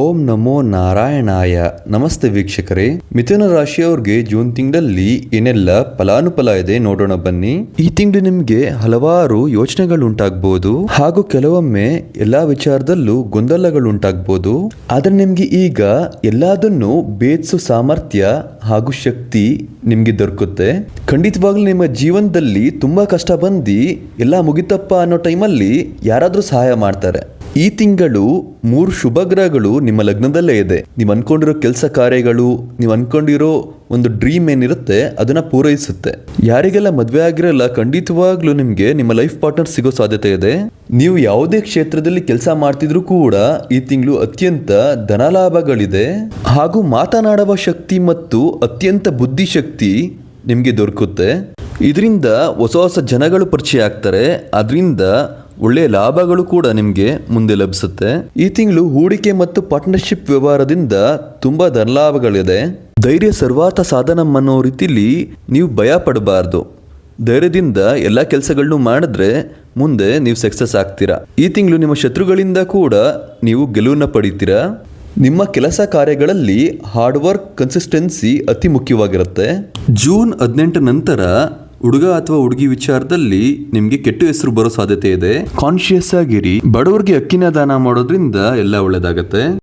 ಓಂ ನಮೋ ನಾರಾಯಣಾಯ. ನಮಸ್ತೆ ವೀಕ್ಷಕರೇ, ಮಿಥುನ ರಾಶಿಯವ್ರಿಗೆ ಜೂನ್ ತಿಂಗಳಲ್ಲಿ ಏನೆಲ್ಲ ಫಲಾನುಫಲ ಇದೆ ನೋಡೋಣ ಬನ್ನಿ. ಈ ತಿಂಗಳು ನಿಮ್ಗೆ ಹಲವಾರು ಯೋಚನೆಗಳು ಉಂಟಾಗ್ಬೋದು ಹಾಗೂ ಕೆಲವೊಮ್ಮೆ ಎಲ್ಲಾ ವಿಚಾರದಲ್ಲೂ ಗೊಂದಲಗಳು ಉಂಟಾಗ್ಬೋದು. ಆದ್ರೆ ನಿಮ್ಗೆ ಈಗ ಎಲ್ಲದನ್ನು ಭೇದಿಸೋ ಸಾಮರ್ಥ್ಯ ಹಾಗೂ ಶಕ್ತಿ ನಿಮ್ಗೆ ದೊರಕುತ್ತೆ. ಖಂಡಿತವಾಗ್ಲೂ ನಿಮ್ಮ ಜೀವನದಲ್ಲಿ ತುಂಬಾ ಕಷ್ಟ ಬಂದು ಎಲ್ಲ ಮುಗಿತಪ್ಪ ಅನ್ನೋ ಟೈಮಲ್ಲಿ ಯಾರಾದ್ರೂ ಸಹಾಯ ಮಾಡ್ತಾರೆ. ಈ ತಿಂಗಳು 3 ಶುಭ ಗ್ರಹಗಳು ನಿಮ್ಮ ಲಗ್ನದಲ್ಲೇ ಇದೆ. ನೀವು ಅನ್ಕೊಂಡಿರೋ ಕೆಲಸ ಕಾರ್ಯಗಳು, ನೀವು ಅನ್ಕೊಂಡಿರೋ ಒಂದು ಡ್ರೀಮ್ ಏನಿರುತ್ತೆ ಅದನ್ನ ಪೂರೈಸುತ್ತೆ. ಯಾರಿಗೆಲ್ಲ ಮದುವೆ ಆಗಿರಲ್ಲ, ಖಂಡಿತವಾಗ್ಲೂ ನಿಮ್ಗೆ ನಿಮ್ಮ ಲೈಫ್ ಪಾರ್ಟ್ನರ್ ಸಿಗೋ ಸಾಧ್ಯತೆ ಇದೆ. ನೀವು ಯಾವುದೇ ಕ್ಷೇತ್ರದಲ್ಲಿ ಕೆಲಸ ಮಾಡ್ತಿದ್ರು ಕೂಡ ಈ ತಿಂಗಳು ಅತ್ಯಂತ ಧನಲಾಭಗಳಿದೆ ಹಾಗೂ ಮಾತನಾಡುವ ಶಕ್ತಿ ಮತ್ತು ಅತ್ಯಂತ ಬುದ್ಧಿಶಕ್ತಿ ನಿಮ್ಗೆ ದೊರಕುತ್ತೆ. ಇದರಿಂದ ಹೊಸ ಹೊಸ ಜನಗಳು ಪರಿಚಯ ಆಗ್ತಾರೆ. ಅದರಿಂದ ಒಳ್ಳೆಯ ಲಾಭಗಳು ಕೂಡ ನಿಮಗೆ ಮುಂದೆ ಲಭಿಸುತ್ತೆ. ಈ ತಿಂಗಳು ಹೂಡಿಕೆ ಮತ್ತು ಪಾರ್ಟ್ನರ್ಶಿಪ್ ವ್ಯವಹಾರದಿಂದ ತುಂಬಾ ಧನಲಾಭಗಳಿದೆ. ಧೈರ್ಯ ಸರ್ವಾಥ ಸಾಧನಂ ಅನ್ನೋ ರೀತಿಲಿ ನೀವು ಭಯ ಪಡಬಾರ್ದು. ಧೈರ್ಯದಿಂದ ಎಲ್ಲ ಕೆಲಸಗಳನ್ನು ಮಾಡಿದ್ರೆ ಮುಂದೆ ನೀವು ಸಕ್ಸಸ್ ಆಗ್ತೀರಾ. ಈ ತಿಂಗಳು ನಿಮ್ಮ ಶತ್ರುಗಳಿಂದ ಕೂಡ ನೀವು ಗೆಲುವನ್ನು ಪಡಿತೀರಾ. ನಿಮ್ಮ ಕೆಲಸ ಕಾರ್ಯಗಳಲ್ಲಿ ಹಾರ್ಡ್ ವರ್ಕ್, ಕನ್ಸಿಸ್ಟೆನ್ಸಿ ಅತಿ ಮುಖ್ಯವಾಗಿರುತ್ತೆ. ಜೂನ್ 18 ನಂತರ ಹುಡುಗ ಅಥವಾ ಹುಡುಗಿ ವಿಚಾರದಲ್ಲಿ ನಿಮ್ಗೆ ಕೆಟ್ಟ ಹೆಸರು ಬರೋ ಸಾಧ್ಯತೆ ಇದೆ. ಕಾನ್ಶಿಯಸ್ ಆಗಿರಿ. ಬಡವರಿಗೆ ಅಕ್ಕಿನ ದಾನ ಮಾಡೋದ್ರಿಂದ ಎಲ್ಲ ಒಳ್ಳೇದಾಗತ್ತೆ.